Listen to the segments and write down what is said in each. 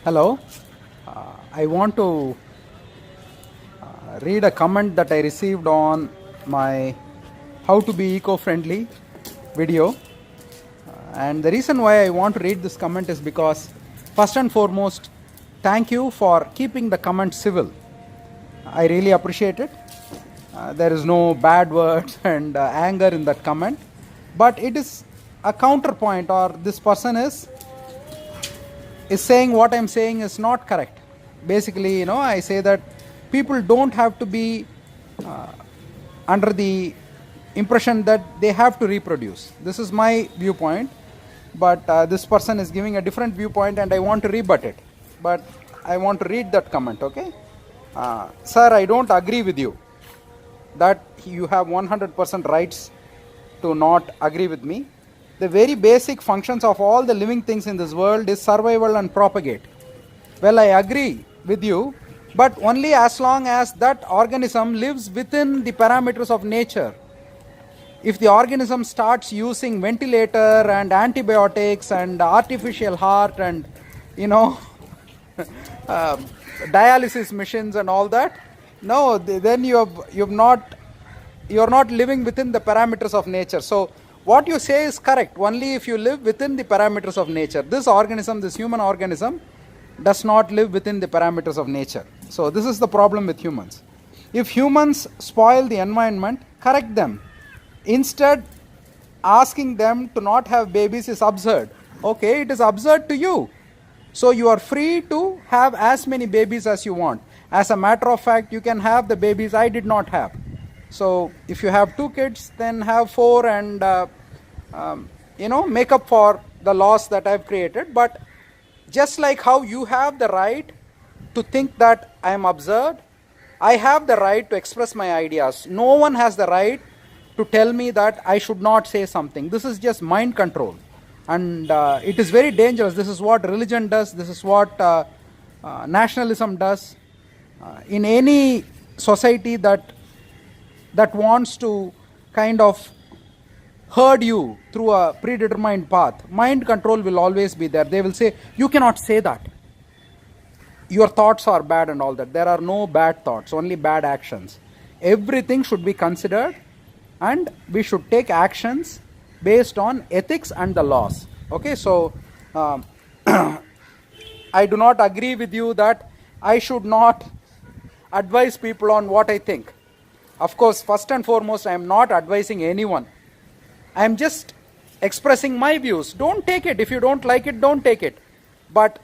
Hello. I want to read a comment that I received on my how to be eco-friendly video. And the reason why I want to read this comment is because, first and foremost, thank you for keeping the comment civil. I really appreciate it. There is no bad words and anger in that comment, but it is a counterpoint, or this person is saying what I'm saying is not correct. Basically, I say that people don't have to be under the impression that they have to reproduce. This is my viewpoint, but this person is giving a different viewpoint and I want to rebut it. But I want to read that comment, okay? Sir, I don't agree with you that you have 100% rights to not agree with me. The very basic functions of all the living things in this world is survival and propagate. Well, I agree with you, but only as long as that organism lives within the parameters of nature. If the organism starts using ventilator and antibiotics and artificial heart and dialysis machines and all that, no, then you're not living within the parameters of nature. So what you say is correct only if you live within the parameters of nature. This organism, this human organism, does not live within the parameters of nature. So this is the problem with humans. If humans spoil the environment, correct them. Instead, asking them to not have babies is absurd. Okay, it is absurd to you. So you are free to have as many babies as you want. As a matter of fact, you can have the babies I did not have. So if you have 2 kids, then have 4 and make up for the loss that I've created. But just like how you have the right to think that I am absurd, I have the right to express my ideas. No one has the right to tell me that I should not say something. This is just mind control. And it is very dangerous. This is what religion does. This is what nationalism does. In any society that wants to kind of herd you through a predetermined path, mind control will always be there. They will say, you cannot say that. Your thoughts are bad and all that. There are no bad thoughts, only bad actions. Everything should be considered and we should take actions based on ethics and the laws. Okay, so I do not agree with you that I should not advise people on what I think. Of course, first and foremost, I am not advising anyone. I am just expressing my views. Don't take it. If you don't like it, don't take it. But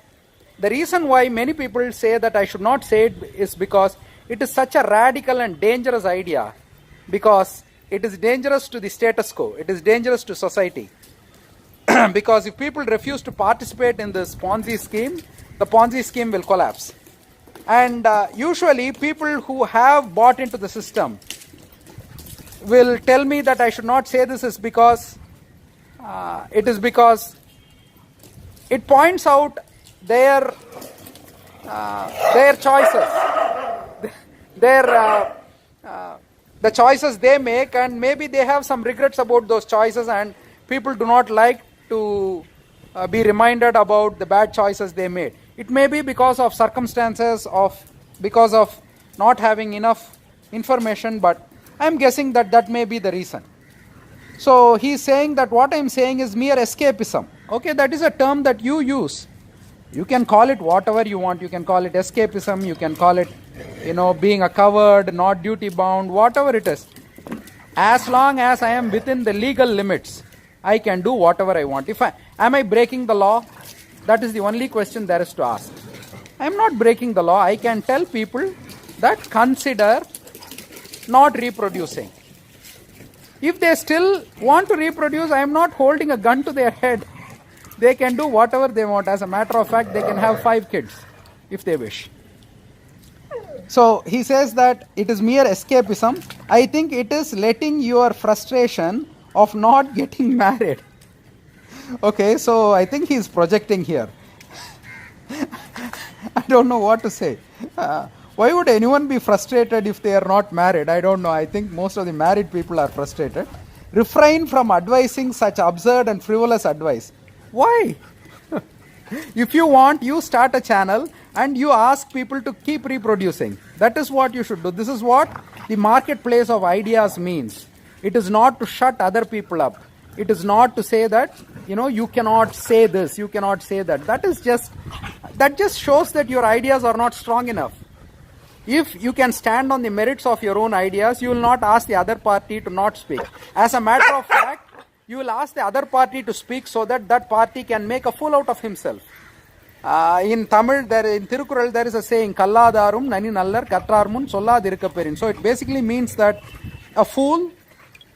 the reason why many people say that I should not say it is because it is such a radical and dangerous idea. Because it is dangerous to the status quo. It is dangerous to society. Because if people refuse to participate in this Ponzi scheme, the Ponzi scheme will collapse. And usually people who have bought into the system will tell me that I should not say this is because it points out their choices, the choices they make, and maybe they have some regrets about those choices, and people do not like to be reminded about the bad choices they made. It may be because of circumstances, because of not having enough information, but I'm guessing that may be the reason. So he's saying that what I'm saying is mere escapism. Okay, that is a term that you use. You can call it whatever you want. You can call it escapism, you can call it, being a coward, not duty bound, whatever it is. As long as I am within the legal limits, I can do whatever I want. Am I breaking the law? That is the only question there is to ask. I am not breaking the law. I can tell people that consider not reproducing. If they still want to reproduce, I am not holding a gun to their head. They can do whatever they want. As a matter of fact, they can have 5 kids if they wish. So he says that it is mere escapism. I think it is letting your frustration of not getting married. Okay, so I think he's projecting here. I don't know what to say. Why would anyone be frustrated if they are not married? I don't know. I think most of the married people are frustrated. Refrain from advising such absurd and frivolous advice. Why? If you want, you start a channel and you ask people to keep reproducing. That is what you should do. This is what the marketplace of ideas means. It is not to shut other people up. It is not to say that, you cannot say this, you cannot say that. That just shows that your ideas are not strong enough. If you can stand on the merits of your own ideas, you will not ask the other party to not speak. As a matter of fact, you will ask the other party to speak so that that party can make a fool out of himself. In Tamil, in Tirukural, there is a saying, Kalladarum nani nallar kattarmun solladirukapperin. So it basically means that a fool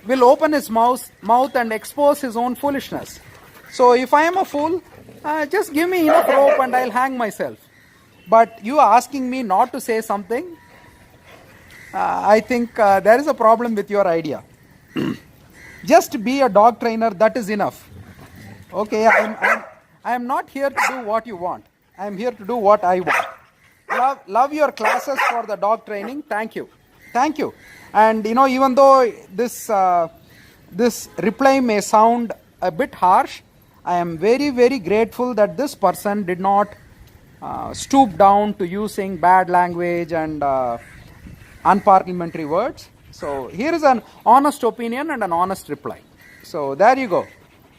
will open his mouth and expose his own foolishness. So if I am a fool, just give me enough rope and I'll hang myself. But you asking me not to say something, I think there is a problem with your idea. Just be a dog trainer, that is enough. Okay, I am not here to do what you want. I am here to do what I want. Love your classes for the dog training. Thank you. Thank you. And even though this reply may sound a bit harsh, I am very, very grateful that this person did not stoop down to using bad language and unparliamentary words. So here is an honest opinion and an honest reply. So there you go.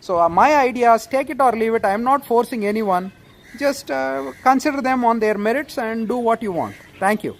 So my ideas, take it or leave it. I am not forcing anyone. Just consider them on their merits and do what you want. Thank you.